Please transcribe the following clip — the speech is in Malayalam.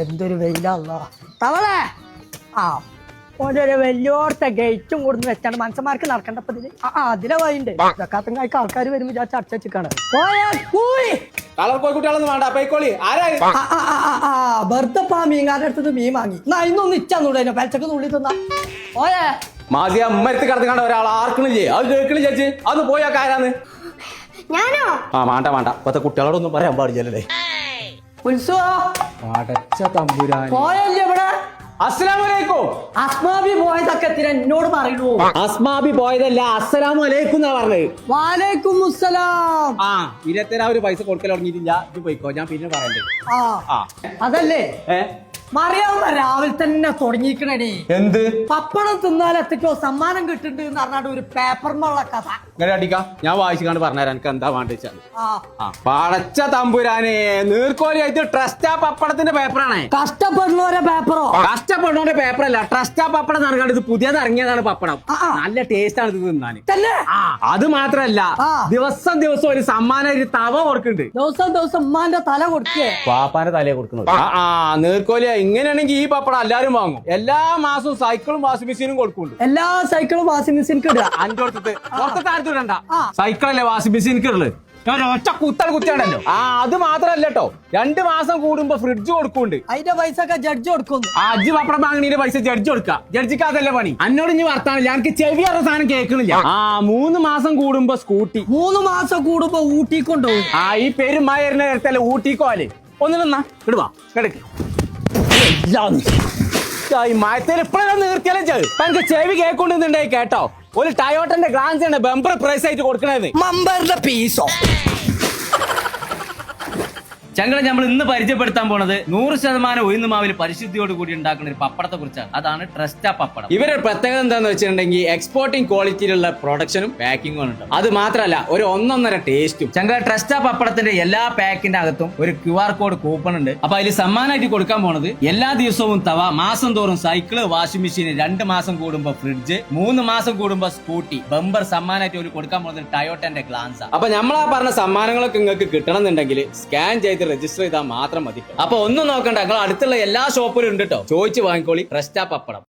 എന്തൊരു വെയിലല്ല തവളെ ആ ഓരോ വലിയോടത്തെ ഗേറ്റും കൊടുന്ന് വെച്ചാണ് മനുഷ്യന്മാർക്ക് നടക്കേണ്ടപ്പോ അതിലെ വഴിയുണ്ട് കാത്തുങ്കായ്ക്ക് ആൾക്കാർ വരും വിചാരിച്ച അടച്ചാണ് വെറുതെ മീൻകാരുടെ അടുത്തത് മീൻ വാങ്ങി ഇന്നൊന്ന് ഇച്ചൂടെ പെലച്ചക്ക് നുള്ളി തിന്നാ ഓയേ മാതിയ ഉമ്മരത്ത് കിടന്നുകാണ്ട് ഒരാൾ ആർക്കണില്ലേ അത് കേൾക്കണി ചേച്ചി അത് പോയാ കാരാന്ന് ഞാനോ വേണ്ട ഇപ്പത്തെ കുട്ടികളോടൊന്നും പറയാൻ പാടില്ലല്ലേ പോയല്ലേ ഇവിടെ അസ്സലാമലൈക്കും. അസ്മാബി പോയതൊക്കെ എന്നോട് പറയണു. അസ്മാബി പോയതല്ല അസ്സലാമലൈക്കും എന്നാ പറഞ്ഞത്. വാലൈക്കും മുസ്സലാം. 20,000 പൈസ കൊടുക്കൽ തുടങ്ങിയിട്ടില്ല. ഇത് പോയിക്കോ, ഞാൻ പിന്നെ പറയണ്ടേ. അതല്ലേ മറിയാവുന്ന രാവിലെ തന്നെ തുടങ്ങിക്കണേ. എന്ത് പപ്പടം തിന്നാൽ എത്തിക്കോ സമ്മാനം കിട്ടുന്നുണ്ട് എന്ന് പറഞ്ഞാണ്ട് ഒരു പേപ്പറിനുള്ള കഥ ഇങ്ങനെ അടിക്കാം. ഞാൻ വായിച്ചു പറഞ്ഞുതരാം എനിക്ക് എന്താ വേണ്ടിച്ചാൽ. പടച്ച തമ്പുരാനെ, നീർക്കോലിയായിട്ട് ട്രസ്റ്റാ പപ്പടത്തിന്റെ പേപ്പറാണ്. കഷ്ടപ്പെടുന്നവരെ പേപ്പറോ? കഷ്ടപ്പെടുന്നവരുടെ പേപ്പറല്ല, ട്രസ്റ്റാ പപ്പടം നടക്കാണ്ട്. ഇത് പുതിയത് ഇറങ്ങിയതാണ് പപ്പടം. നല്ല ടേസ്റ്റ് ആണ് ഇത് തിന്നാൻ. അത് മാത്രല്ല, ദിവസം ഒരു സമ്മാനം ഒരു തവ കൊടുക്കുന്നുണ്ട്. ദിവസം ഉമ്മാന്റെ തല കൊടുക്കേ, പാപ്പാന്റെ തലയെ കൊടുക്കുന്നത്. നീർക്കോലിയ ഇങ്ങനെയാണെങ്കിൽ ഈ പപ്പടം എല്ലാരും വാങ്ങും. എല്ലാ മാസവും സൈക്കിളും വാഷിംഗ് മെഷീനും കൊടുക്കുന്നുണ്ട്. എല്ലാ സൈക്കിളും വാഷിംഗ് മെഷീൻ ഇടുക. അഞ്ചു പുറത്തെ ഇടണ്ട, സൈക്കിളല്ലേ വാഷിംഗ് മെഷീൻ ഉള്ളത്. ഒറ്റ കുത്തിയാണല്ലോ. അത് മാത്രല്ല കേട്ടോ, 2 മാസം കൂടുമ്പോ ഫ്രിഡ്ജ് കൊടുക്കുന്നുണ്ട്. അതിന്റെ പൈസ ഒക്കെ ജഡ്ജ് കൊടുക്കുന്നു. അജ്ജ് പപ്പടം വാങ്ങണീന്റെ പൈസ ജഡ്ജ് കൊടുക്കുക. ജഡ്ജിക്ക് അതല്ലേ പണി. എന്നോട് ഇനി വർത്താനില്ല, എനിക്ക് ചെവി അറിയ സാധനം കേൾക്കണില്ല. 3 മാസം കൂടുമ്പോ സ്കൂട്ടി, 3 മാസം കൂടുമ്പോ ഊട്ടിക്ക് കൊണ്ടുപോകും. ഈ പെരുമായ നേരത്തല്ലേ ഊട്ടിക്കോലെ. ഒന്ന് നിന്നാ ഇടുവാ കിടക്ക്. മയത്തിൽ ഇപ്പഴും നീർക്കലും ചെയ്യും. എനിക്ക് ചെവി കേൾക്കൊണ്ടിരുന്നുണ്ടായി കേട്ടോ. ഒരു ടയോട്ടന്റെ ഗ്രാൻഡ് ബമ്പർ പ്രൈസ് ആയിട്ട് കൊടുക്കണത്. മമ്പറിന്റെ പീസോ ചങ്ങളെ നമ്മൾ ഇന്ന് പരിചയപ്പെടുത്താൻ പോണത് 100% ഉഴുന്ന് മാവിൽ പരിശുദ്ധിയോട് കൂടി ഉണ്ടാക്കുന്ന ഒരു പപ്പടത്തെ കുറിച്ചാണ്. അതാണ് ട്രസ്റ്റാ പപ്പടം. ഇവരുടെ പ്രത്യേകത എന്താന്ന് വെച്ചിട്ടുണ്ടെങ്കിൽ എക്സ്പോർട്ടിംഗ് ക്വാളിറ്റിയിലുള്ള പ്രൊഡക്ഷനും പാക്കിംഗും ഉണ്ട്. അത് മാത്രമല്ല ഒരു 1.5 ടേസ്റ്റും. ചങ്ങളെ ട്രസ്റ്റാ പപ്പടത്തിന്റെ എല്ലാ പാക്കിന്റെ അകത്തും ഒരു QR കോഡ് കൂപ്പൺ ഉണ്ട്. അപ്പൊ അതിൽ സമ്മാനമായിട്ട് കൊടുക്കാൻ പോണത് എല്ലാ ദിവസവും തവ, മാസം തോറും സൈക്കിള്, വാഷിംഗ് മെഷീൻ, 2 മാസം കൂടുമ്പോ ഫ്രിഡ്ജ്, 3 മാസം കൂടുമ്പോ സ്കൂട്ടി, ബമ്പർ സമ്മാനമായിട്ട് ഒരു കൊടുക്കാൻ പോകുന്നത് ടയോട്ടന്റെ ഗ്ലാൻസ്. അപ്പൊ നമ്മളാ പറഞ്ഞ സമ്മാനങ്ങളൊക്കെ നിങ്ങൾക്ക് കിട്ടണമെന്നുണ്ടെങ്കിൽ സ്കാൻ ചെയ്ത് രജിസ്റ്റർ ചെയ്താൽ മാത്രം മതി. അപ്പൊ ഒന്നും നോക്കണ്ട, നിങ്ങൾ അടുത്തുള്ള എല്ലാ ഷോപ്പിലും ഉണ്ട് കേട്ടോ. ചോദിച്ചു വാങ്ങിക്കോളി ട്രസ്റ്റാ പപ്പടം.